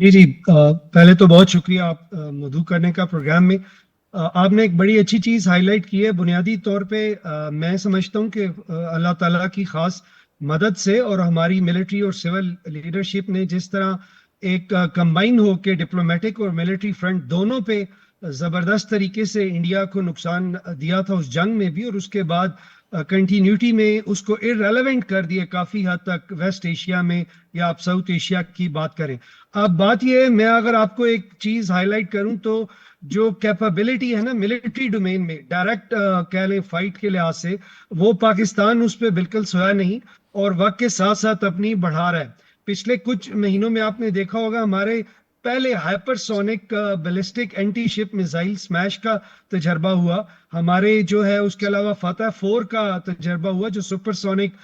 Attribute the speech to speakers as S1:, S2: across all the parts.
S1: جی جی پہلے تو بہت شکریہ آپ مدعو کرنے کا پروگرام میں. آپ نے ایک بڑی اچھی چیز ہائی لائٹ کی ہے. بنیادی طور پہ میں سمجھتا ہوں کہ اللہ تعالیٰ کی خاص مدد سے اور ہماری ملٹری اور سول لیڈرشپ نے جس طرح ایک کمبائن ہو کے ڈپلومیٹک اور ملٹری فرنٹ دونوں پہ زبردست طریقے سے انڈیا کو نقصان دیا تھا اس جنگ میں بھی, اور اس کے بعد کنٹینیوٹی میں اس کو ارریلیونٹ کر دیا کافی حد تک ویسٹ ایشیا میں, یا آپ ساؤتھ ایشیا کی بات کریں. اب بات یہ ہے, میں اگر آپ کو ایک چیز ہائی لائٹ کروں تو جو کیپابلٹی ہے نا ملٹری ڈومین میں ڈائریکٹ کہہ لیں فائٹ کے لحاظ سے, وہ پاکستان اس پہ بالکل سویا نہیں اور وقت کے ساتھ ساتھ اپنی بڑھا رہا ہے. پچھلے کچھ مہینوں میں آپ نے دیکھا ہوگا ہمارے پہلے ہائپر سونک بیلسٹک اینٹی شپ میزائل سمیش کا تجربہ ہوا, ہمارے جو ہے اس کے علاوہ فتح 4 کا تجربہ ہوا جو سپر سونک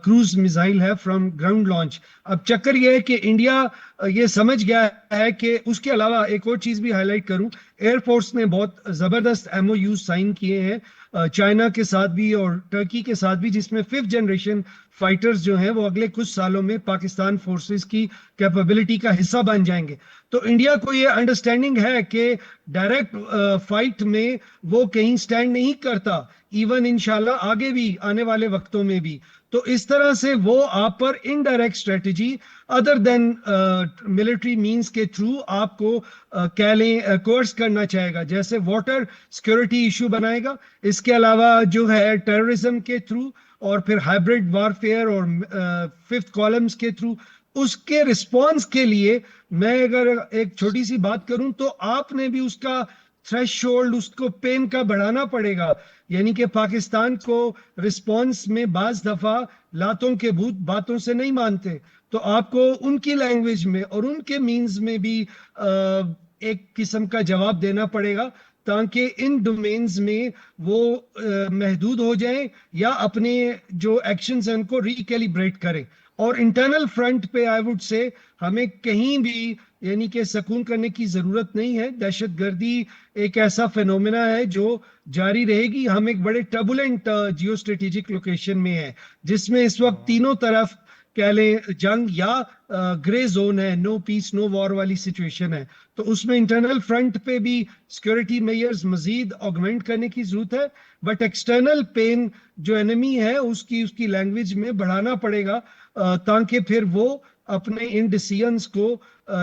S1: کروز میزائل ہے فرام گراؤنڈ لانچ. اب چکر یہ ہے کہ انڈیا یہ سمجھ گیا ہے کہ اس کے علاوہ ایک اور چیز بھی ہائی لائٹ کروں, ایئر فورس نے بہت زبردست ایم او یو سائن کیے ہیں چائنا کے ساتھ بھی اور ٹرکی کے ساتھ بھی, جس میں 5th جنریشن فائٹرز جو ہیں وہ اگلے کچھ سالوں میں پاکستان فورسز کی کیپیبلٹی کا حصہ بن جائیں گے. تو انڈیا کو یہ انڈرسٹینڈنگ ہے کہ ڈائریکٹ فائٹ میں وہ کہیں سٹینڈ نہیں کرتا, ایون انشاءاللہ آگے بھی آنے والے وقتوں میں بھی. تو اس طرح سے وہ آپ پر انڈائریکٹ اسٹریٹجی ادر دین ملٹری مینس کے تھرو آپ کو کہہ لیں کورس کرنا چاہے گا, جیسے واٹر سیکورٹی ایشو بنائے گا, اس کے علاوہ جو ہے ٹیررزم کے تھرو, اور پھر ہائبرڈ وارفیئر اور 5th کالمز کے تھرو. اس کے رسپانس کے لیے میں اگر ایک چھوٹی سی بات کروں تو آپ نے بھی اس کا تھریش ہولڈ اس کو پین کا بڑھانا پڑے گا. یعنی کہ پاکستان کو رسپانس میں بعض دفعہ لاتوں کے بھوت باتوں سے نہیں مانتے, تو آپ کو ان کی لینگویج میں اور ان کے مینز میں بھی ایک قسم کا جواب دینا پڑے گا تاکہ ان ڈومینز میں وہ محدود ہو جائیں یا اپنے جو ایکشنز ہیں ان کو ریکیلیبریٹ کریں. اور انٹرنل فرنٹ پہ آئی وڈ سے ہمیں کہیں بھی یعنی کہ سکون کرنے کی ضرورت نہیں ہے. دہشت گردی ایک ایسا فینومینا ہے جو جاری رہے گی. ہم ایک بڑے ٹربولنٹ جیو اسٹریٹجک لوکیشن میں ہے جس میں اس وقت تینوں طرف کہہ لیں جنگ یا گرے زون ہے, نو پیس نو وار والی سچویشن ہے. تو اس میں انٹرنل فرنٹ پہ بھی سیکورٹی میئرز مزید آگمنٹ کرنے کی ضرورت ہے, بٹ ایکسٹرنل پین جو انیمی ہے اس کی لینگویج میں بڑھانا پڑے گا تاکہ پھر وہ اپنے ان ڈیسیژنز کو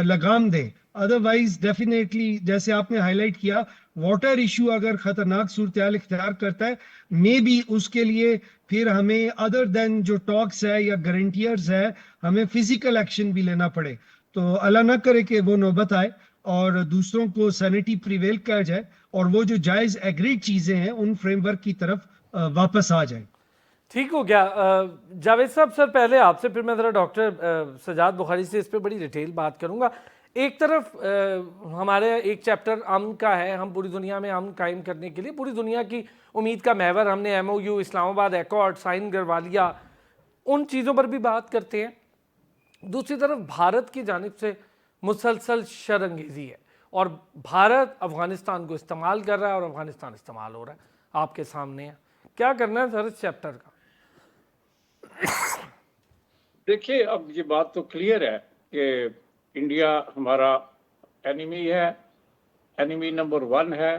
S1: لگام دے. ادروائز ڈیفینیٹلی جیسے آپ نے ہائی لائٹ کیا واٹر ایشو اگر خطرناک صورتحال اختیار کرتا ہے, مے بی اس کے لیے پھر ہمیں ادر دین جو ٹاکس ہے یا گارنٹیئرز ہے ہمیں فزیکل ایکشن بھی لینا پڑے. تو اللہ نہ کرے کہ وہ نوبت آئے اور دوسروں کو سینیٹی پریویل کر جائے اور وہ جو جائز ایگریڈ چیزیں ہیں ان فریم ورک کی طرف واپس آ جائیں.
S2: ٹھیک ہو گیا. جاوید صاحب سر پہلے آپ سے پھر میں ذرا ڈاکٹر سجاد بخاری سے اس پہ بڑی ڈیٹیل بات کروں گا. ایک طرف ہمارے ایک چیپٹر امن کا ہے, ہم پوری دنیا میں امن قائم کرنے کے لیے پوری دنیا کی امید کا محور ہم نے ایم او یو اسلام آباد ایکارڈ سائن کروا لیا, ان چیزوں پر بھی بات کرتے ہیں. دوسری طرف بھارت کی جانب سے مسلسل شر انگیزی ہے اور بھارت افغانستان کو استعمال کر رہا ہے اور افغانستان استعمال ہو رہا ہے. آپ کے سامنے ہے, کیا کرنا ہے سر اس چیپٹر کا؟
S3: دیکھیے اب یہ بات تو کلیئر ہے کہ انڈیا ہمارا اینیمی ہے, اینیمی نمبر 1 ہے,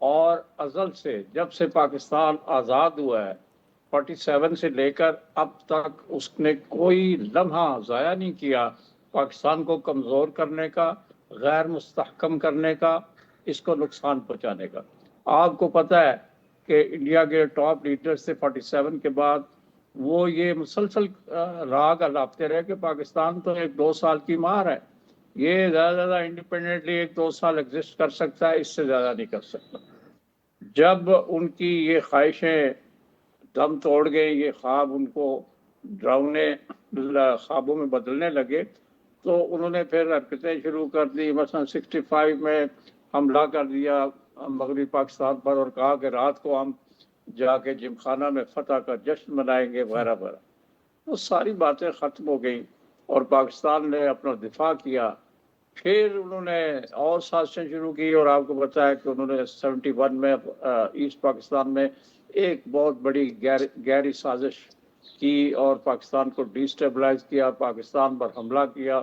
S3: اور ازل سے جب سے پاکستان آزاد ہوا ہے 47 سے لے کر اب تک اس نے کوئی لمحہ ضائع نہیں کیا پاکستان کو کمزور کرنے کا, غیر مستحکم کرنے کا, اس کو نقصان پہنچانے کا. آپ کو پتہ ہے کہ انڈیا کے ٹاپ لیڈر سے 47 کے بعد وہ یہ مسلسل راگ الاپتے رہے کہ پاکستان تو 1-2 سال کی مار ہے, یہ زیادہ انڈیپینڈنٹلی 1-2 سال ایگزسٹ کر سکتا ہے, اس سے زیادہ نہیں کر سکتا. جب ان کی یہ خواہشیں دم توڑ گئے, یہ خواب ان کو ڈراؤنے خوابوں میں بدلنے لگے, تو انہوں نے پھر حرکتیں شروع کر دی. مثلا 65 میں حملہ کر دیا مغربی پاکستان پر اور کہا کہ رات کو ہم جا کے جم خانہ میں فتح کا جشن منائیں گے وغیرہ وغیرہ. وہ ساری باتیں ختم ہو گئیں اور پاکستان نے اپنا دفاع کیا. پھر انہوں نے اور سازشیں شروع کی اور آپ کو بتایا کہ انہوں نے 71 میں ایسٹ پاکستان میں ایک بہت بڑی گہری سازش کی اور پاکستان کو ڈی اسٹیبلائز کیا, پاکستان پر حملہ کیا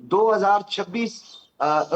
S4: 2026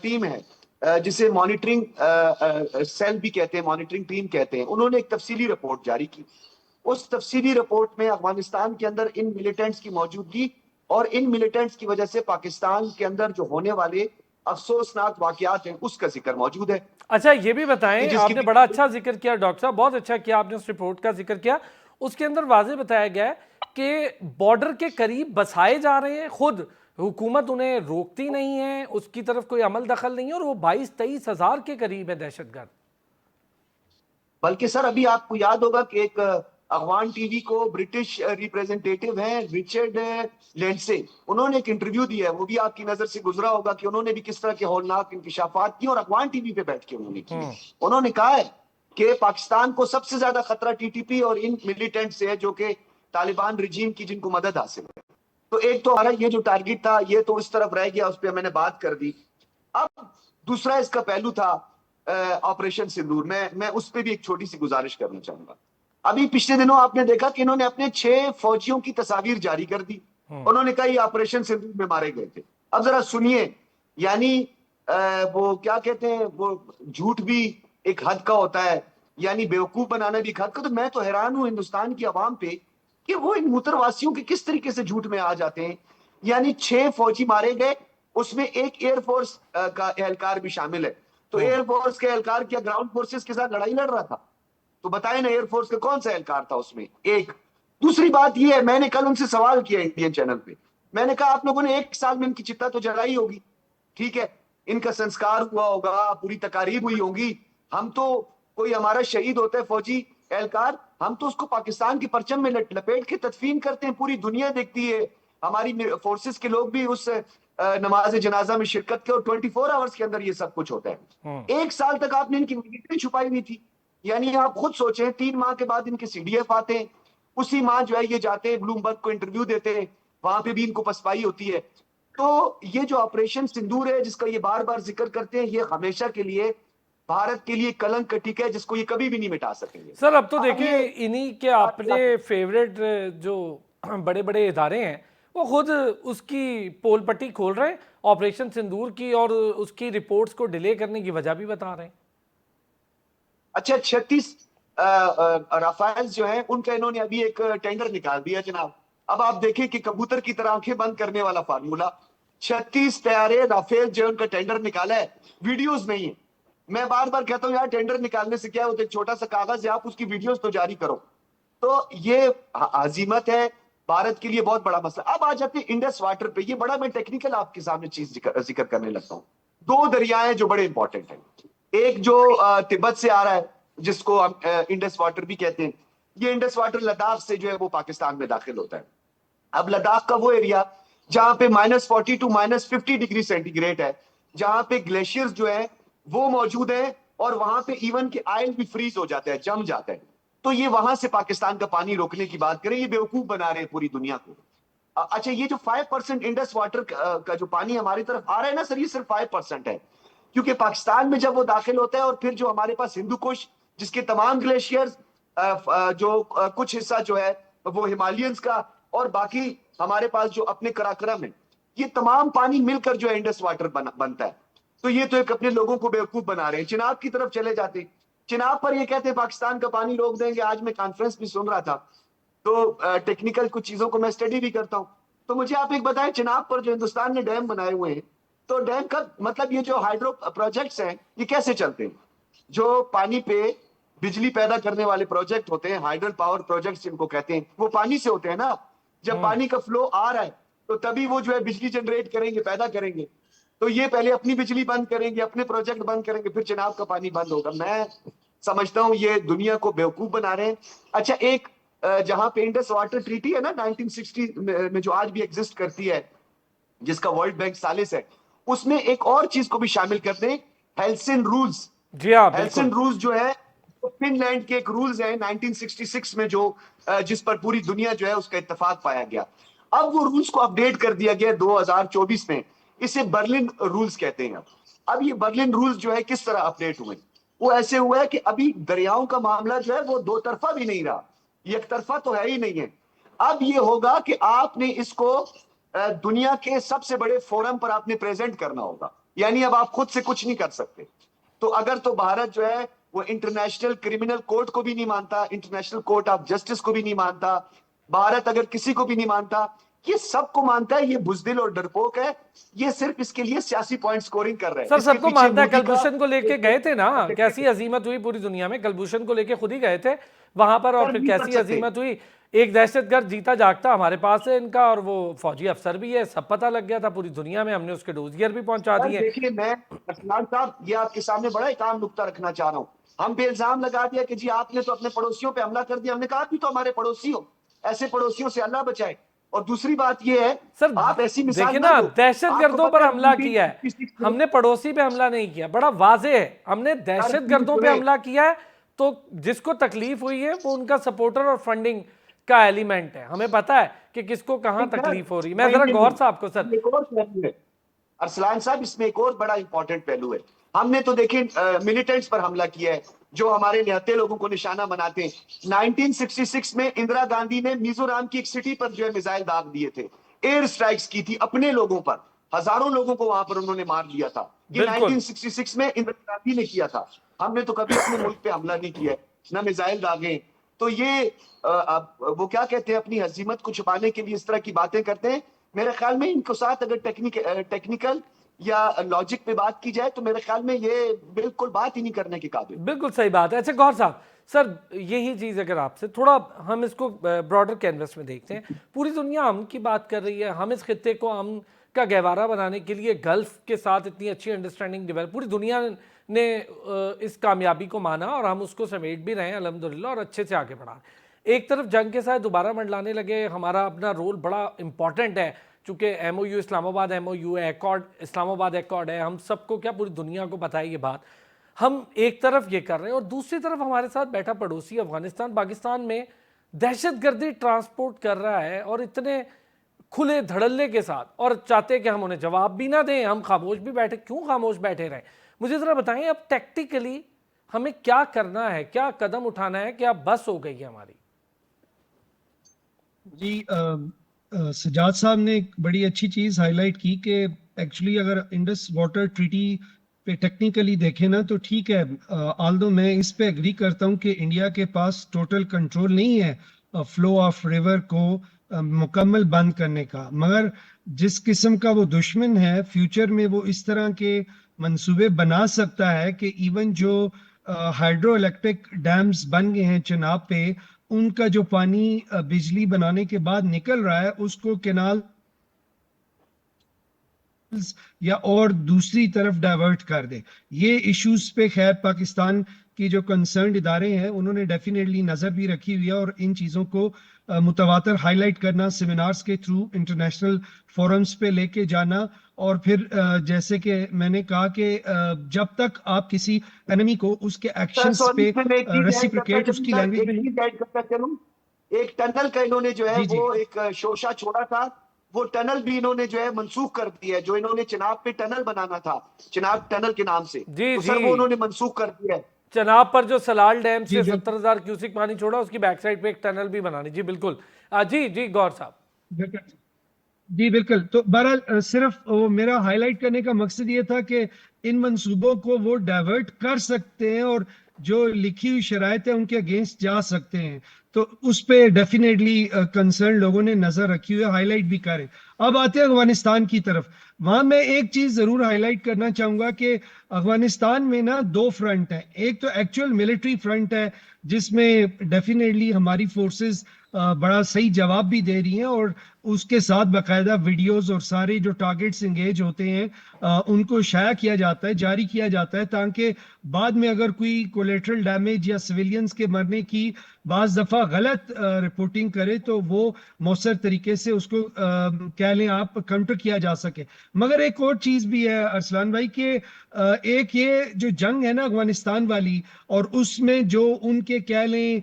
S4: ٹیم ہے جسے مانیٹرنگ سیل بھی کہتے ہیں, مانیٹرنگ ٹیم کہتے ہیں, انہوں نے ایک تفصیلی رپورٹ جاری کی. اس تفصیلی رپورٹ میں افغانستان کے اندر ان ملیٹنٹس کی موجودگی اور ان ملیٹنٹس کی وجہ سے پاکستان کے اندر جو ہونے والے افسوسناک واقعات ہیں اس کا ذکر موجود ہے.
S2: اچھا یہ بھی بتائیں,
S4: جس
S2: آپ
S4: کی
S2: نے بڑا اچھا ذکر کیا ڈاکٹر صاحب, بہت اچھا کیا آپ نے اس رپورٹ کا ذکر کیا. اس کے اندر واضح بتایا گیا ہے کہ بارڈر کے قریب بسائے جا رہے ہیں, خود حکومت انہیں روکتی نہیں ہے, اس کی طرف کوئی عمل دخل نہیں ہے, اور وہ 22-23 ہزار کے قریب ہے دہشت گرد.
S4: بلکہ سر ابھی آپ کو یاد ہوگا کہ ایک افغان ٹی وی کو برٹش ریپریزنٹیٹیو ہیں رچرڈ لینڈسے, انہوں نے ایک انٹرویو دیا ہے, وہ بھی آپ کی نظر سے گزرا ہوگا کہ انہوں نے بھی کس طرح کے ہولناک انکشافات کی, اور افغان ٹی وی پہ بیٹھ کے انہوں نے کی. انہوں نے کہا ہے کہ پاکستان کو سب سے زیادہ خطرہ ٹی ٹی پی اور ان ملیٹنٹ سے ہے جو کہ طالبان رجیم کی جن کو مدد حاصل ہے. تو ایک تو ہمارا یہ جو ٹارگٹ تھا یہ تو اس طرف رہ گیا, اس پہ میں نے بات کر دی. اب دوسرا اس کا پہلو تھا آپریشن سندور, میں اس پہ بھی ایک چھوٹی سی گزارش کرنا چاہوں گا. ابھی پچھلے دنوں آپ نے دیکھا کہ انہوں نے اپنے 6 فوجیوں کی تصاویر جاری کر دی, انہوں نے کہا یہ آپریشن سندور میں مارے گئے تھے. اب ذرا سنیے, یعنی وہ کیا کہتے ہیں, وہ جھوٹ بھی ایک حد کا ہوتا ہے, یعنی بیوقوف بنانا بھی ایک حد کا. تو میں تو حیران ہوں ہندوستان کی عوام پہ کہ وہ ان مترواسیوں کے کس طریقے سے جھوٹ میں آ جاتے ہیں. یعنی 6 فوجی مارے گئے, اس میں ایک ایئر فورس کا اہلکار بھی شامل ہے. تو ایئر فورس کے اہلکار کیا گراؤنڈ فورسز کے ساتھ لڑائی لڑ رہا تھا؟ تو بتائیں نا ایئر فورس کا کون سا اہلکار تھا اس میں؟ ایک. دوسری بات یہ ہے, میں نے کل ان سے سوال کیا انڈین چینل پہ, میں نے کہا آپ لوگوں نے 1 سال میں ان کی چتا تو جلائی ہوگی, ٹھیک ہے, ان کا سنسکار ہوا ہوگا, پوری تقاریب ہوئی ہوں گی, ہم تو کوئی ہمارا شہید ہوتا ہے فوجی اہلکار, ہم تو اس کو پاکستان کے پرچم میں لپیٹ کے تدفین کرتے ہیں, پوری دنیا دیکھتی ہے, ہماری فورسز کے لوگ بھی اس نماز جنازہ میں شرکت کے, اور 24 آورز کے اندر یہ سب کچھ ہوتا ہے. 1 سال تک آپ نے ان کی ویڈیو چھپائی ہوئی تھی. یعنی آپ خود سوچیں, 3 ماہ کے بعد ان کے سی ڈی ایف آتے ہیں, اسی ماہ جو ہے یہ جاتے ہیں بلومبرگ کو انٹرویو دیتے ہیں, وہاں پہ بھی ان کو پسپائی ہوتی ہے. تو یہ جو آپریشن سندور ہے جس کا یہ بار بار ذکر کرتے ہیں, یہ ہمیشہ کے لیے بھارت کے لیے کلنک کا ٹیکا ہے جس کو یہ کبھی بھی نہیں مٹا سکیں گے.
S2: سر اب تو دیکھیں انہی کے اپنے فیوریٹ جو بڑے بڑے ادارے ہیں وہ خود اس کی پول پٹی کھول رہے ہیں آپریشن سندور کی, اور اس کی رپورٹس کو ڈیلے کرنے کی وجہ بھی بتا رہے ہیں.
S4: اچھا 36 رافائل جو ہیں ان کا انہوں نے ابھی ایک ٹینڈر نکال دیا جناب. اب آپ دیکھیں کہ کبوتر کی طرح آنکھیں بند کرنے والا فارمولا, 36 طیارے رافیل جو ان کا ٹینڈر نکالا ہے, ویڈیوز نہیں ہے. میں بار بار کہتا ہوں یار ٹینڈر نکالنے سے کیا ہوتا ہے, ایک چھوٹا سا کاغذ ہے, آپ اس کی ویڈیوز تو جاری کرو. تو یہ عزیمت ہے بھارت کے لیے, بہت بڑا مسئلہ. اب آ جاتے ہیں انڈس واٹر پہ, یہ بڑا میں ٹیکنیکل آپ کے سامنے چیز ذکر کرنے لگتا ہوں. 2 دریائیں جو بڑے امپورٹنٹ ہیں, ایک جو تبت سے آ رہا ہے جس کو ہم انڈس واٹر بھی کہتے ہیں, یہ انڈس واٹر لداخ سے جو ہے وہ پاکستان میں داخل ہوتا ہے. اب لداخ کا وہ ایریا جہاں پہ -40 to -50 ڈگری سینٹی گریڈ ہے, جہاں پہ گلیشیئرز جو ہیں وہ موجود ہیں, اور وہاں پہ ایون کہ آئل بھی فریز ہو جاتا ہے, جم جاتا ہے. تو یہ وہاں سے پاکستان کا پانی روکنے کی بات کریں, یہ بیوقوف بنا رہے ہیں پوری دنیا کو. اچھا یہ جو 5% انڈس واٹر کا جو پانی ہماری طرف آ رہا ہے نا سر, یہ صرف 5% ہے, کیونکہ پاکستان میں جب وہ داخل ہوتا ہے, اور پھر جو ہمارے پاس ہندو کش جس کے تمام گلیشیئرز جو کچھ حصہ جو ہے وہ ہمالینز کا, اور باقی ہمارے پاس جو اپنے کراکرم ہے, یہ تمام پانی مل کر جو ہے انڈس واٹر بنتا ہے. تو یہ تو ایک اپنے لوگوں کو بیوقوف بنا رہے ہیں. چناب کی طرف چلے جاتے ہیں, چناب پر یہ کہتے ہیں پاکستان کا پانی روک دیں گے. آج میں کانفرنس بھی سن رہا تھا, تو ٹیکنیکل کچھ چیزوں کو میں اسٹڈی بھی کرتا ہوں, تو مجھے آپ ایک بتائیں چناب پر جو ہندوستان نے ڈیم بنائے ہوئے ہیں, تو ڈیم کا مطلب یہ جو ہائیڈرو پروجیکٹس ہیں یہ کیسے چلتے ہیں؟ جو پانی پہ بجلی پیدا کرنے والے پروجیکٹ ہوتے ہیں, ہائیڈرل پاور پروجیکٹس جن کو کہتے ہیں, وہ پانی سے ہوتے ہیں نا. جب پانی کا فلو آ رہا ہے تو تبھی وہ جو ہے بجلی جنریٹ کریں گے, پیدا کریں گے. تو یہ پہلے اپنی بجلی بند کریں گے, اپنے پروجیکٹ بند کریں گے, پھر چناب کا پانی بند ہوگا. میں سمجھتا ہوں یہ دنیا کو بیوقوف بنا رہے ہیں. اچھا ایک جہاں پہ انڈس واٹر ٹریٹی ہے نا 1960 میں جو آج بھی ایگزسٹ کرتی ہے, جس کا ورلڈ بینک ثالث ہے, اس میں ایک اور چیز کو بھی شامل کرتے ہیں, ہیلسن رولز.
S2: جی ہاں
S4: ہیلسن
S2: بالکل.
S4: رولز جو ہے فن لینڈ کے ایک رولز ہیں 1966 میں, جو جس پر پوری دنیا جو ہے اس کا اتفاق پایا گیا. اب وہ رولز کو اپڈیٹ کر دیا گیا 2024 میں, اسے برلن رولز کہتے ہیں. اب یہ برلن رولز جو ہے کس طرح اپڈیٹ ہوئے, وہ ایسے ہوا ہے کہ ابھی دریاؤں کا معاملہ جو ہے وہ 2 طرفہ بھی نہیں رہا, یک طرفہ تو ہے ہی نہیں ہے. اب یہ ہوگا کہ آپ نے اس کو دنیا کے سب سے بڑے فورم پر آپ نے پریزنٹ کرنا ہوگا. یعنی اب آپ خود سے کچھ نہیں کر سکتے. تو اگر تو بھارت جو ہے وہ انٹرنیشنل کرمنل کورٹ کو بھی نہیں مانتا, انٹرنیشنل کورٹ آف جسٹس کو بھی نہیں مانتا, بھارت اگر کسی کو بھی نہیں مانتا, یہ سب کو مانتا ہے, یہ بزدل اور ڈرپوک ہے, یہ صرف اس کے لیے سیاسی پوائنٹ سکورنگ کر رہے ہیں.
S2: سر
S4: اس کے
S2: سب کو
S4: پیچھے
S2: مانتا ہے,
S4: مودی کا
S2: کلبھوشن کو لے کے گئے تھے نا, کیسی عظیمت ہوئی پوری دنیا میں, کلبھوشن کو لے کے خود ہی گئے تھے وہاں پر, اور پھر کیسی عظیمت ہوئی, ایک دہشت گرد جیتا جاگتا ہمارے پاس ہے ان کا, اور وہ فوجی افسر بھی ہے, سب پتہ لگ گیا تھا پوری دنیا میں, ہم نے اس کے ڈوزیئر بھی پہنچا دیے.
S4: دیکھیے میں ارسلان صاحب یہ آپ کے سامنے بڑا ایک عام نقطہ رکھنا چاہ رہا ہوں. ہم پہ الزام لگا دیا کہ جی آپ نے تو اپنے پڑوسیوں پہ حملہ کر دیا. ہم نے کہا بھی تو ہمارے پڑوسی ہو, ایسے پڑوسیوں سے اللہ بچائے. اور دوسری بات یہ ہے
S2: سر
S4: آپ ایسی مثال
S2: دیکھیں
S4: نہ
S2: نا,
S4: دو.
S2: دہشت گردوں پر حملہ کیا ہے, ہم نے پڑوسی پہ حملہ نہیں کیا, بڑا واضح ہے, ہم نے دہشت گردوں پہ حملہ کیا ہے. تو جس کو تکلیف ہوئی ہے وہ ان کا سپورٹر اور فنڈنگ کا ایلیمنٹ ہے, ہمیں پتا ہے کہ کس کو کہاں تکلیف ہو رہی ہے. میں ذرا غور صاحب کو سر,
S4: ارسلان صاحب اس میں ایک اور بڑا امپورٹنٹ پہلو ہے. ہم نے تو دیکھیں ملیٹنٹس پر حملہ کیا ہے جو ہمارے نہتے لوگوں کو نشانہ بناتے ہیں. 1966 میں اندرا گاندھی نے میزورام کی ایک سٹی پر جو ہے میزائل داغ دیے تھے, ایئر سٹرائکس کی تھی اپنے لوگوں پر, ہزاروں لوگوں کو وہاں پر انہوں نے مار دیا تھا. یہ 1966 میں اندرا گاندھی نے کیا تھا. ہم نے تو کبھی اپنے ملک پہ حملہ نہیں کیا ہے, نہ میزائل داغے. تو یہ وہ کیا کہتے ہیں, اپنی ہزیمت کو چھپانے کے لیے اس طرح کی باتیں کرتے ہیں. میرے خیال میں ان کو ساتھ اگر ٹیکنیکل یا لاجک پہ بات کی جائے تو میرے خیال میں یہ بالکل بات ہی نہیں کرنے کے قابل.
S2: بالکل صحیح بات ہے. اچھا گور صاحب, سر یہی چیز اگر آپ سے تھوڑا ہم اس کو براڈر کینوس میں دیکھتے ہیں, پوری دنیا امن کی بات کر رہی ہے, ہم اس خطے کو امن کا گہوارہ بنانے کے لیے گلف کے ساتھ اتنی اچھی انڈرسٹینڈنگ ڈیولپ, پوری دنیا نے اس کامیابی کو مانا اور ہم اس کو سمیٹ بھی رہے ہیں الحمدللہ, اور اچھے سے آگے بڑھا. ایک طرف جنگ کے ساتھ دوبارہ منڈلانے لگے, ہمارا اپنا رول بڑا امپورٹنٹ ہے چونکہ ایم او یو اسلام آباد ایم او یو ہے, ایکارڈ اسلام آباد ایکارڈ ہے, ہم سب کو کیا پوری دنیا کو پتہ ہے یہ بات. ہم ایک طرف یہ کر رہے ہیں اور دوسری طرف ہمارے ساتھ بیٹھا پڑوسی افغانستان, پاکستان میں دہشت گردی ٹرانسپورٹ کر رہا ہے اور اتنے کھلے دھڑلے کے ساتھ, اور چاہتے کہ ہم انہیں جواب بھی نہ دیں, ہم خاموش بھی بیٹھے. کیوں خاموش بیٹھے رہیں؟ مجھے ذرا بتائیں اب ٹیکٹیکلی ہمیں کیا کرنا ہے, کیا قدم اٹھانا ہے, کیا بس ہو گئی ہے ہماری؟
S1: جی سجاد صاحب نے ایک بڑی اچھی چیز ہائی لائٹ کی کہ ایکچولی اگر انڈس واٹر ٹریٹی پہ ٹیکنیکلی دیکھیں نا تو ٹھیک ہے, آلدو میں اس پہ اگری کرتا ہوں کہ انڈیا کے پاس ٹوٹل کنٹرول نہیں ہے فلو آف ریور کو مکمل بند کرنے کا, مگر جس قسم کا وہ دشمن ہے فیوچر میں وہ اس طرح کے منصوبے بنا سکتا ہے کہ ایون جو ہائیڈرو الیکٹرک ڈیمز بن گئے ہیں چناب پہ, ان کا جو پانی بجلی بنانے کے بعد نکل رہا ہے اس کو کینال یا اور دوسری طرف ڈائیورٹ کر دے. یہ ایشوز پہ خیر پاکستان کی جو کنسرنڈ ادارے ہیں انہوں نے ڈیفینیٹلی نظر بھی رکھی ہوئی ہے, اور ان چیزوں کو متواتر ہائی لائٹ کرنا, سیمینارز کے تھرو انٹرنیشنل فورمز پہ لے کے جانا, اور پھر جیسے کہ میں نے کہا کہ جب تک آپ کسی انیمی کو اس کے ایکشنز پہ ریسیپریکیٹ, اس کی لینگویج میں
S4: ایک ٹنل کا انہوں نے جو ہے وہ ایک شوشہ چھوڑا تھا, وہ ٹنل بھی انہوں نے جو ہے منسوخ کر دیا ہے. جو انہوں نے چناب پہ ٹنل بنانا تھا, چناب ٹنل کے نام سے, تو سر وہ انہوں نے منسوخ کر دیا ہے.
S2: چناب پر جو سلال ڈیم سے 70,000 کیوسک پانی چھوڑا, اس کی بیک سائڈ پہ ایک ٹنل بھی بنانی. جی بالکل, جی گور صاحب.
S1: جی بالکل. تو بہرحال صرف میرا ہائی لائٹ کرنے کا مقصد یہ تھا کہ ان منصوبوں کو وہ ڈائیورٹ کر سکتے ہیں اور جو لکھی ہوئی شرائط ہے ان کے اگینسٹ جا سکتے ہیں, تو اس پہ ڈیفینیٹلی کنسرن لوگوں نے نظر رکھی ہوئی ہے, ہائی لائٹ بھی کریں. اب آتے ہیں افغانستان کی طرف. وہاں میں ایک چیز ضرور ہائی لائٹ کرنا چاہوں گا کہ افغانستان میں نا دو فرنٹ ہیں. ایک تو ایکچوئل ملٹری فرنٹ ہے جس میں ڈیفینیٹلی ہماری فورسز بڑا صحیح جواب بھی دے رہی ہیں, اور اس کے ساتھ باقاعدہ ویڈیوز اور سارے جو ٹارگٹس انگیج ہوتے ہیں ان کو شائع کیا جاتا ہے, جاری کیا جاتا ہے, تاکہ بعد میں اگر کوئی کولیٹرل ڈیمیج یا سویلینز کے مرنے کی بعض دفعہ غلط رپورٹنگ کرے تو وہ مؤثر طریقے سے اس کو کہہ لیں آپ کاؤنٹر کیا جا سکے. مگر ایک اور چیز بھی ہے ارسلان بھائی کہ ایک یہ جو جنگ ہے نا افغانستان والی, اور اس میں جو ان کے کہہ لیں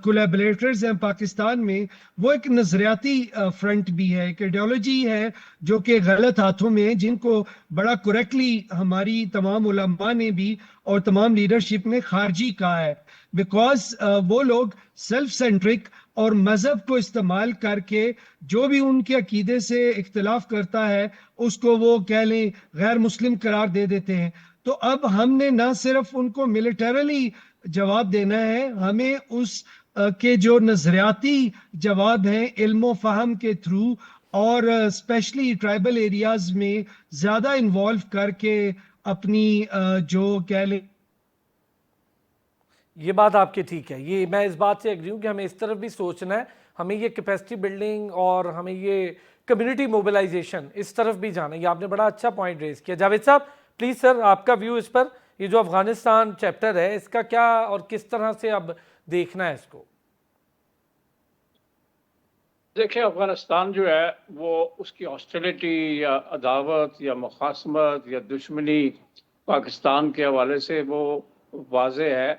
S1: کولیبریٹرز ہیں پاکستان میں, وہ ایک نظریاتی فرنٹ بھی ہے, ایک ایڈیالوجی ہے جو کہ غلط ہاتھوں میں, جن کو بڑا کریکٹلی ہماری تمام علماء نے بھی اور تمام لیڈرشپ نے خارجی کہا ہے, بیکاز وہ لوگ سیلف سینٹرک اور مذہب کو استعمال کر کے جو بھی ان کے عقیدے سے اختلاف کرتا ہے اس کو وہ کہہ لیں غیر مسلم قرار دے دیتے ہیں. تو اب ہم نے نہ صرف ان کو ملیٹرلی جواب دینا ہے, ہمیں اس کے جو نظریاتی جواب ہیں علم و فہم کے تھرو اور اسپیشلی ٹرائبل ایریاز میں زیادہ انوالو کر کے اپنی جو کہہ لیں.
S2: یہ بات آپ کی ٹھیک ہے, یہ میں اس بات سے ایگری ہوں کہ ہمیں اس طرف بھی سوچنا ہے, ہمیں یہ کیپیسٹی بلڈنگ اور ہمیں یہ کمیونٹی موبلائزیشن اس طرف بھی جانا ہے. یہ آپ نے بڑا اچھا پوائنٹ ریز کیا. جاوید صاحب پلیز سر آپ کا ویو اس پر, یہ جو افغانستان چیپٹر ہے اس کا کیا اور کس طرح سے اب دیکھنا ہے اس کو؟
S3: دیکھیں افغانستان جو ہے وہ اس کی ہاسٹیلٹی یا عداوت یا مخاصمت یا دشمنی پاکستان کے حوالے سے وہ واضح ہے,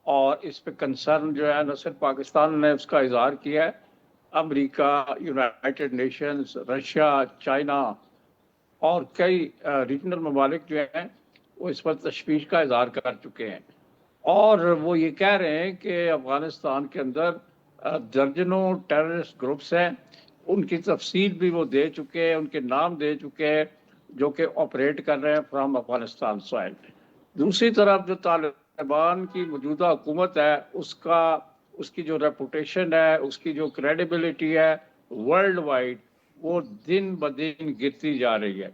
S3: اور اس پہ کنسرن جو ہے نہ صرف پاکستان نے اس کا اظہار کیا ہے, امریکہ, یونائٹڈ نیشنز, رشیا, چائنا اور کئی ریجنل ممالک جو ہیں وہ اس پر تشویش کا اظہار کر چکے ہیں, اور وہ یہ کہہ رہے ہیں کہ افغانستان کے اندر درجنوں ٹیررسٹ گروپس ہیں, ان کی تفصیل بھی وہ دے چکے ہیں, ان کے نام دے چکے ہیں جو کہ آپریٹ کر رہے ہیں فرام افغانستان سوائل. دوسری طرف جو طالبان کی موجودہ حکومت ہے اس کی جو ریپوٹیشن ہے, اس کی جو کریڈیبلٹی ہے ورلڈ وائڈ, وہ دن بدن گرتی جا رہی ہے,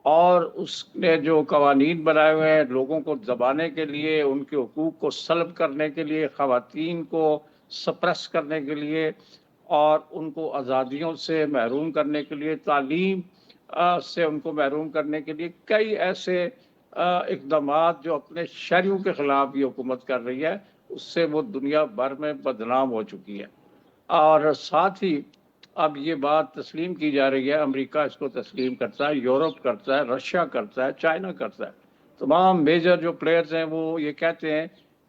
S3: اور اس نے جو قوانین بنائے ہوئے ہیں لوگوں کو دبانے کے لیے, ان کے حقوق کو سلب کرنے کے لیے, خواتین کو سپریس کرنے کے لیے اور ان کو آزادیوں سے محروم کرنے کے لیے, تعلیم سے ان کو محروم کرنے کے لیے کئی ایسے اقدامات جو اپنے شہریوں کے خلاف یہ حکومت کر رہی ہے, اس سے وہ دنیا بھر میں بدنام ہو چکی ہے. اور ساتھ ہی اب یہ بات تسلیم کی جا رہی ہے, امریکہ اس کو تسلیم کرتا ہے, یورپ کرتا ہے, رشیا کرتا ہے, چائنا کرتا ہے, تمام میجر جو پلیئرز ہیں وہ یہ کہتے ہیں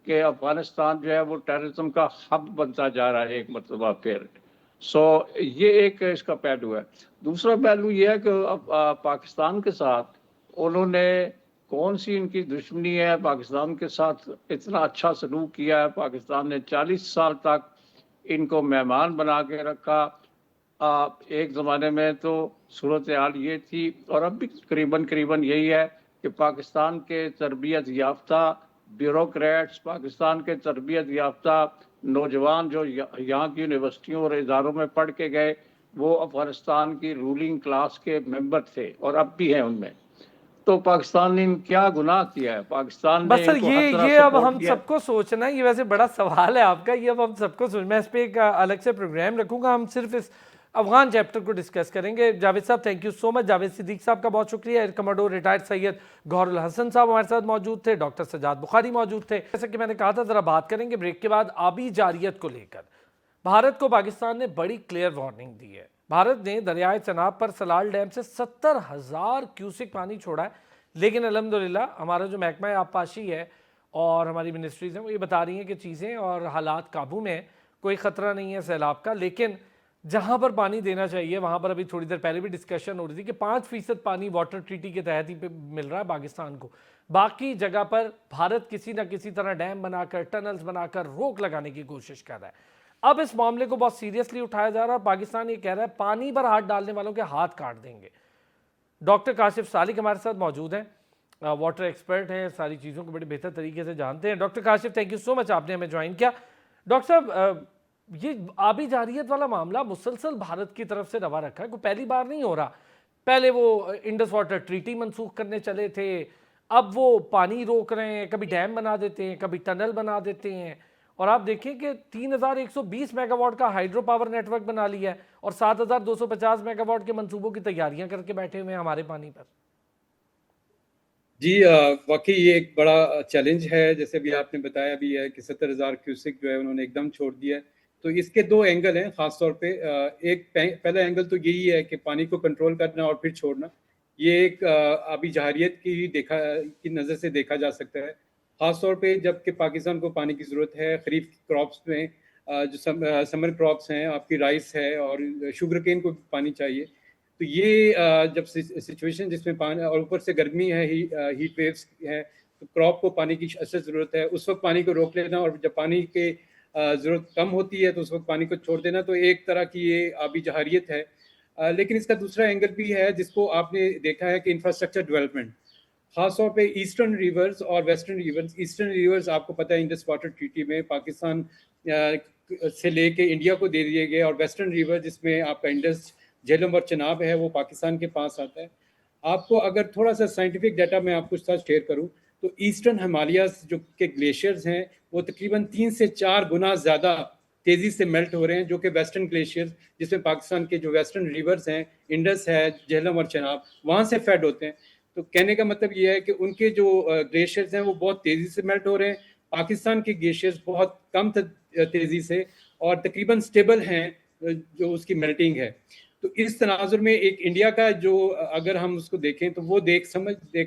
S3: کہ افغانستان جو ہے وہ ٹیررزم کا ہب بنتا جا رہا ہے ایک مرتبہ پھر. یہ ایک اس کا پہلو ہے. دوسرا پہلو یہ ہے کہ پاکستان کے ساتھ انہوں نے کون سی ان کی دشمنی ہے, پاکستان کے ساتھ اتنا اچھا سلوک کیا ہے, پاکستان نے 40 سال تک ان کو مہمان بنا کے رکھا. ایک زمانے میں تو صورتحال یہ تھی, اور اب بھی قریباً یہی ہے کہ پاکستان کے تربیت یافتہ بیوروکریٹس, پاکستان کے تربیت یافتہ نوجوان جو یہاں کی یونیورسٹیوں اور اداروں میں پڑھ کے گئے, وہ افغانستان کی رولنگ کلاس کے ممبر تھے اور اب بھی ہیں ان میں. تو پاکستان نے کیا گناہ کیا ہے؟ پاکستان
S2: بس
S3: نے
S2: سر
S3: ان کو ہر طرح
S2: یہ اب
S3: سپورٹ
S2: ہم
S3: کیا ہے.
S2: سب کو سوچنا ہے, یہ ویسے بڑا سوال ہے آپ کا, یہ اب ہم سب کو سوچنا, میں اس پہ ایک الگ سے پروگرام رکھوں گا, ہم صرف اس افغان چیپٹر کو ڈسکس کریں گے. جاوید صاحب تھینک یو سو مچ. جاوید صدیق صاحب کا بہت شکریہ. ایئر کموڈور ریٹائرڈ سید گوہر الحسن صاحب ہمارے ساتھ موجود تھے, ڈاکٹر سجاد بخاری موجود تھے. جیسا کہ میں نے کہا تھا ذرا بات کریں گے بریک کے بعد آبی جارحیت کو لے کر. بھارت کو پاکستان نے بڑی کلیئر وارننگ دی ہے. بھارت نے دریائے چناب پر سلال ڈیم سے 70,000 کیوسک پانی چھوڑا ہے, لیکن الحمدللہ ہمارا جو محکمہ آبپاشی ہے اور ہماری منسٹریز ہیں وہ یہ بتا رہی ہیں کہ چیزیں اور حالات قابو میں ہیں, کوئی خطرہ نہیں ہے سیلاب کا. لیکن جہاں پر پانی دینا چاہیے وہاں پر ابھی تھوڑی دیر پہلے بھی ڈسکشن ہو رہی تھی کہ 5% پانی واٹر ٹریٹی کے تحت ہی پہ مل رہا ہے پاکستان کو. باقی جگہ پر بھارت کسی نہ کسی طرح ڈیم بنا کر, ٹنلز بنا کر روک لگانے کی کوشش کر رہا ہے. اب اس معاملے کو بہت سیریسلی اٹھایا جا رہا ہے. پاکستان یہ کہہ رہا ہے پانی پر ہاتھ ڈالنے والوں کے ہاتھ کاٹ دیں گے. ڈاکٹر کاشف سالک ہمارے ساتھ موجود ہیں, واٹر ایکسپرٹ ہیں, ساری چیزوں کو بڑے بہتر طریقے سے جانتے ہیں. Doctor Kashif thank you so much, آپ نے ہمیں جوائن کیا. ڈاکٹر صاحب یہ آبی جارحیت والا معاملہ مسلسل بھارت کی طرف سے روا رکھا ہے, کوئی پہلی بار نہیں ہو رہا. پہلے وہ انڈس واٹر ٹریٹی منسوخ کرنے چلے تھے, اب وہ پانی روک رہے ہیں, کبھی ڈیم بنا دیتے ہیں, کبھی ٹنل بنا دیتے ہیں, اور آپ دیکھیں کہ 3120 میگا واٹ کا ہائیڈرو پاور نیٹ ورک بنا لیا ہے اور 7250 میگا واٹ کے منصوبوں کی تیاریاں کر کے بیٹھے ہوئے ہیں ہمارے پانی پر.
S5: جی واقعی یہ ایک بڑا چیلنج ہے, جیسے بھی آپ نے بتایا بھی ہے کہ 70,000 کیوسک جو ہے انہوں نے ایک دم چھوڑ دیا ہے. تو اس کے 2 اینگل ہیں خاص طور پہ. ایک پہلا اینگل تو یہی ہے کہ پانی کو کنٹرول کرنا اور پھر چھوڑنا. یہ ایک آبی جارحیت کی نظر سے دیکھا جا سکتا ہے, خاص طور پہ جب کہ پاکستان کو پانی کی ضرورت ہے. خریف کراپس میں جو سمر کراپس ہیں, آپ کی رائس ہے اور شوگر کین کو پانی چاہیے. تو یہ جب سچویشن جس میں پانی اور اوپر سے گرمی ہے, ہیٹ ویوز ہے, تو کراپ کو پانی کی اشد ضرورت ہے. اس وقت پانی کو روک لینا اور جب پانی کے ضرورت کم ہوتی ہے تو اس وقت پانی کو چھوڑ دینا، تو ایک طرح کی یہ آبی جہریت ہے. لیکن اس کا دوسرا اینگل بھی ہے جس کو آپ نے دیکھا ہے کہ انفراسٹرکچر ڈیولپمنٹ، خاص طور پہ ایسٹرن ریورز اور ویسٹرن ریورز. ایسٹرن ریورز آپ کو پتہ ہے انڈس واٹر ٹریٹی میں پاکستان سے لے کے انڈیا کو دے دیے گئے، اور ویسٹرن ریور جس میں آپ کا انڈس، جہلم اور چناب ہے وہ پاکستان کے پاس آتا ہے. آپ کو اگر تھوڑا سا سائنٹیفک ڈیٹا میں آپ کو ساتھ شیئر کروں تو ایسٹرن ہمالیاز جو کہ گلیشیئرز ہیں وہ تقریباً 3 سے 4 گنا زیادہ تیزی سے میلٹ ہو رہے ہیں، جو کہ ویسٹرن گلیشیئرز جس میں پاکستان کے جو ویسٹرن ریورز ہیں، انڈس ہے، جہلم اور چناب، وہاں سے فیڈ ہوتے ہیں. تو کہنے کا مطلب یہ ہے کہ ان کے جو گلیشیئرز ہیں وہ بہت تیزی سے میلٹ ہو رہے ہیں، پاکستان کے گلیشیئرز بہت کم تیزی سے اور تقریباً سٹیبل ہیں جو اس کی میلٹنگ ہے. تو اس تناظر میں ایک انڈیا کا جو اگر ہم اس کو دیکھیں تو وہ دیکھ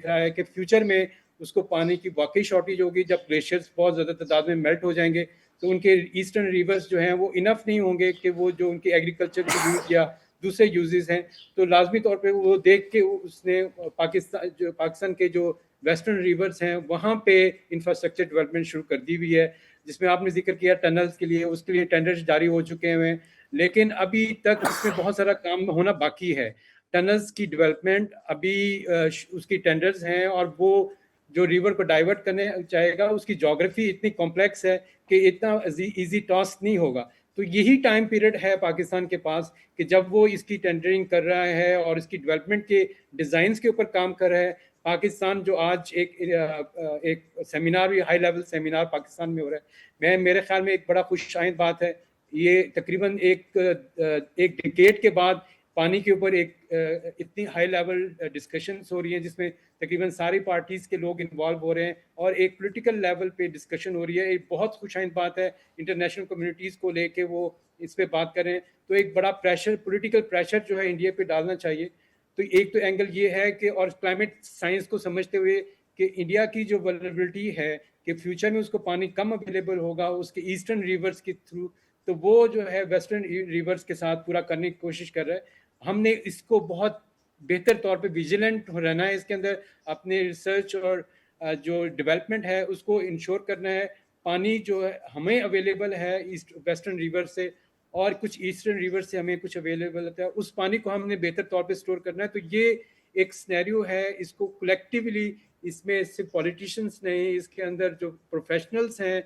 S5: رہا ہے کہ فیوچر میں اس کو پانی کی واقعی شارٹیج ہوگی. جب گلیشیئرز بہت زیادہ تعداد میں میلٹ ہو جائیں گے تو ان کے ایسٹرن ریورز جو ہیں وہ انف نہیں ہوں گے کہ وہ جو ان کی ایگریکلچر کے یوز یا دوسرے یوزز ہیں، تو لازمی طور پہ وہ دیکھ کے اس نے پاکستان کے جو ویسٹرن ریورز ہیں وہاں پہ انفراسٹرکچر ڈیولپمنٹ شروع کر دی ہوئی ہے، جس میں آپ نے ذکر کیا ٹنلز کے لیے، اس کے لیے ٹینڈرز جاری ہو چکے ہیں، لیکن ابھی تک اس میں بہت سارا کام ہونا باقی ہے. ٹنلز کی ڈیولپمنٹ ابھی اس کی ٹینڈرز ہیں، اور وہ جو ریور کو ڈائیورٹ کرنے چاہے گا اس کی جغرافی اتنی کمپلیکس ہے کہ اتنا ایزی ٹاسک نہیں ہوگا. تو یہی ٹائم پیریڈ ہے پاکستان کے پاس کہ جب وہ اس کی ٹینڈرنگ کر رہا ہے اور اس کی ڈیولپمنٹ کے ڈیزائنز کے اوپر کام کر رہا ہے. پاکستان جو آج ایک سیمینار بھی، ہائی لیول سیمینار پاکستان میں ہو رہا ہے، میرے خیال میں ایک بڑا خوش آئند بات ہے. یہ تقریباً ایک ڈیکیڈ کے بعد پانی کے اوپر ایک اتنی ہائی لیول ڈسکشنز ہو رہی ہیں جس میں تقریباً ساری پارٹیز کے لوگ انوالو ہو رہے ہیں اور ایک پولیٹیکل لیول پہ ڈسکشن ہو رہی ہے. ایک بہت خوش آئند بات ہے. انٹرنیشنل کمیونٹیز کو لے کے وہ اس پہ بات کریں تو ایک بڑا پریشر، پولیٹیکل پریشر جو ہے انڈیا پہ ڈالنا چاہیے. تو ایک تو اینگل یہ ہے کہ اور کلائمیٹ سائنس کو سمجھتے ہوئے کہ انڈیا کی جو ولنریبلٹی ہے کہ فیوچر میں اس کو پانی کم اویلیبل ہوگا اس کے ایسٹرن ریورز کے تھرو، تو وہ جو ہے ویسٹرن ریورز کے ساتھ پورا کرنے کی کوشش کر رہا ہے. ہم نے اس کو بہت بہتر طور پہ ویجیلنٹ رہنا ہے، اس کے اندر اپنے ریسرچ اور جو ڈیولپمنٹ ہے اس کو انشور کرنا ہے. پانی جو ہے ہمیں اویلیبل ہے ایسٹ ویسٹرن ریور سے اور کچھ ایسٹرن ریور سے ہمیں کچھ اویلیبل ہوتا ہے، اس پانی کو ہم نے بہتر طور پہ اسٹور کرنا ہے. تو یہ ایک سینیریو ہے، اس کو کلیکٹیولی، اس میں صرف پولیٹیشنس نہیں، اس کے اندر جو پروفیشنلز ہیں،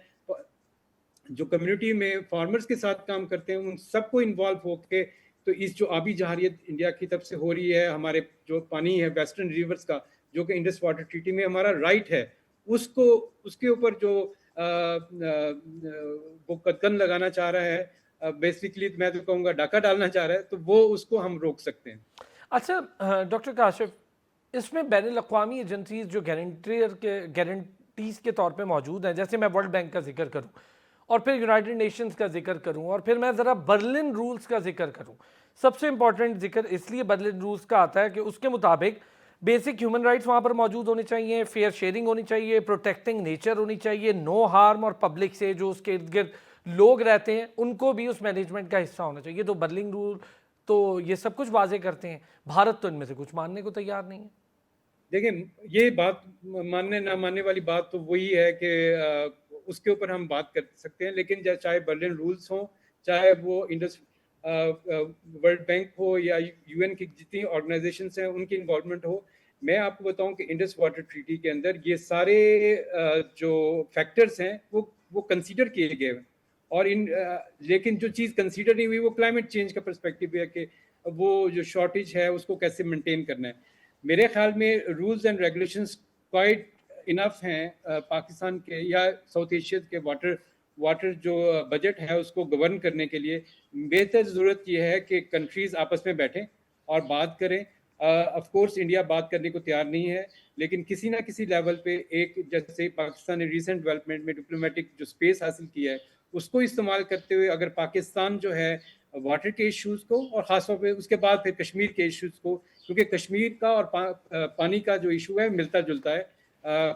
S5: جو کمیونٹی میں فارمرز کے ساتھ کام کرتے ہیں، ان سب کو انوالو ہو کے تو اس جو آبی جہریت انڈیا کی طرف سے ہو رہی ہے، ہمارے جو پانی ہے ویسٹرن ریورز کا جو کہ انڈس واٹر ٹریٹی میں ہمارا رائٹ ہے، اس کو اس کے اوپر جو وہ قدغن لگانا چاہ رہا ہے، بیسیکلی میں تو کہوں گا ڈاکہ ڈالنا چاہ رہا ہے، تو وہ اس کو ہم روک سکتے ہیں.
S2: اچھا ڈاکٹر کاشف، اس میں بین الاقوامی ایجنسیز جو گارنٹیز کے طور پہ موجود ہیں، جیسے میں ورلڈ بینک کا ذکر کروں اور پھر یونائٹڈ نیشنز کا ذکر کروں اور پھر میں ذرا برلن رولز کا ذکر کروں، سب سے امپورٹنٹ ذکر اس لیے برلن رولز کا آتا ہے کہ اس کے مطابق بیسک ہیومن رائٹس وہاں پر موجود ہونے چاہیے، فیئر شیئرنگ ہونی چاہیے، پروٹیکٹنگ نیچر ہونی چاہیے، نو ہارم، اور پبلک سے جو اس کے ارد گرد لوگ رہتے ہیں ان کو بھی اس مینجمنٹ کا حصہ ہونا چاہیے. تو برلن رول تو یہ سب کچھ واضح کرتے ہیں، بھارت تو ان میں سے کچھ ماننے کو تیار نہیں ہے.
S5: دیکھیں یہ بات ماننے نہ ماننے والی بات تو وہی ہے کہ اس کے اوپر ہم بات کر سکتے ہیں، لیکن چاہے برلن رولز ہوں، چاہے وہ ورلڈ بینک ہو یا یو این کی جتنی آرگنائزیشنز ہیں ان کی انوالومنٹ ہو، میں آپ کو بتاؤں کہ انڈس واٹر ٹریٹی کے اندر یہ سارے جو فیکٹرز ہیں وہ کنسیڈر کیے گئے ہیں. اور لیکن جو چیز کنسیڈر نہیں ہوئی وہ کلائمیٹ چینج کا پرسپیکٹیو ہے کہ وہ جو شارٹیج ہے اس کو کیسے مینٹین کرنا ہے. میرے خیال میں رولز اینڈ ریگولیشنز کوائٹ انف ہیں پاکستان کے یا ساؤتھ ایشیا کے واٹر جو بجٹ ہے اس کو گورن کرنے کے لیے. بہتر ضرورت یہ ہے کہ کنٹریز آپس میں بیٹھیں اور بات کریں. آف کورس انڈیا بات کرنے کو تیار نہیں ہے، لیکن کسی نہ کسی لیول پہ ایک جیسے پاکستان نے ریسنٹ ڈیولپمنٹ میں ڈپلومیٹک جو اسپیس حاصل کیا ہے اس کو استعمال کرتے ہوئے اگر پاکستان جو ہے واٹر کے ایشوز کو اور خاص طور پہ اس کے بعد پھر کشمیر کے ایشوز کو، کیونکہ کشمیر کا اور پانی کا جو ایشو ہے ملتا جلتا ہے،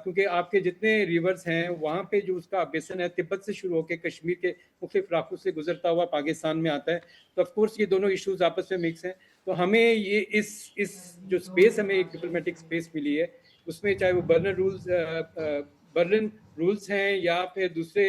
S5: کیونکہ آپ کے جتنے ریورز ہیں وہاں پہ جو اس کا بیسن ہے تبت سے شروع ہو کے کشمیر کے مختلف علاقوں سے گزرتا ہوا پاکستان میں آتا ہے. تو آف کورس یہ دونوں ایشوز آپس میں مکس ہیں. تو ہمیں یہ اس جو اسپیس ہمیں ایک ڈپلومیٹک اسپیس ملی ہے اس میں چاہے وہ برلن رولز ہیں یا پھر دوسرے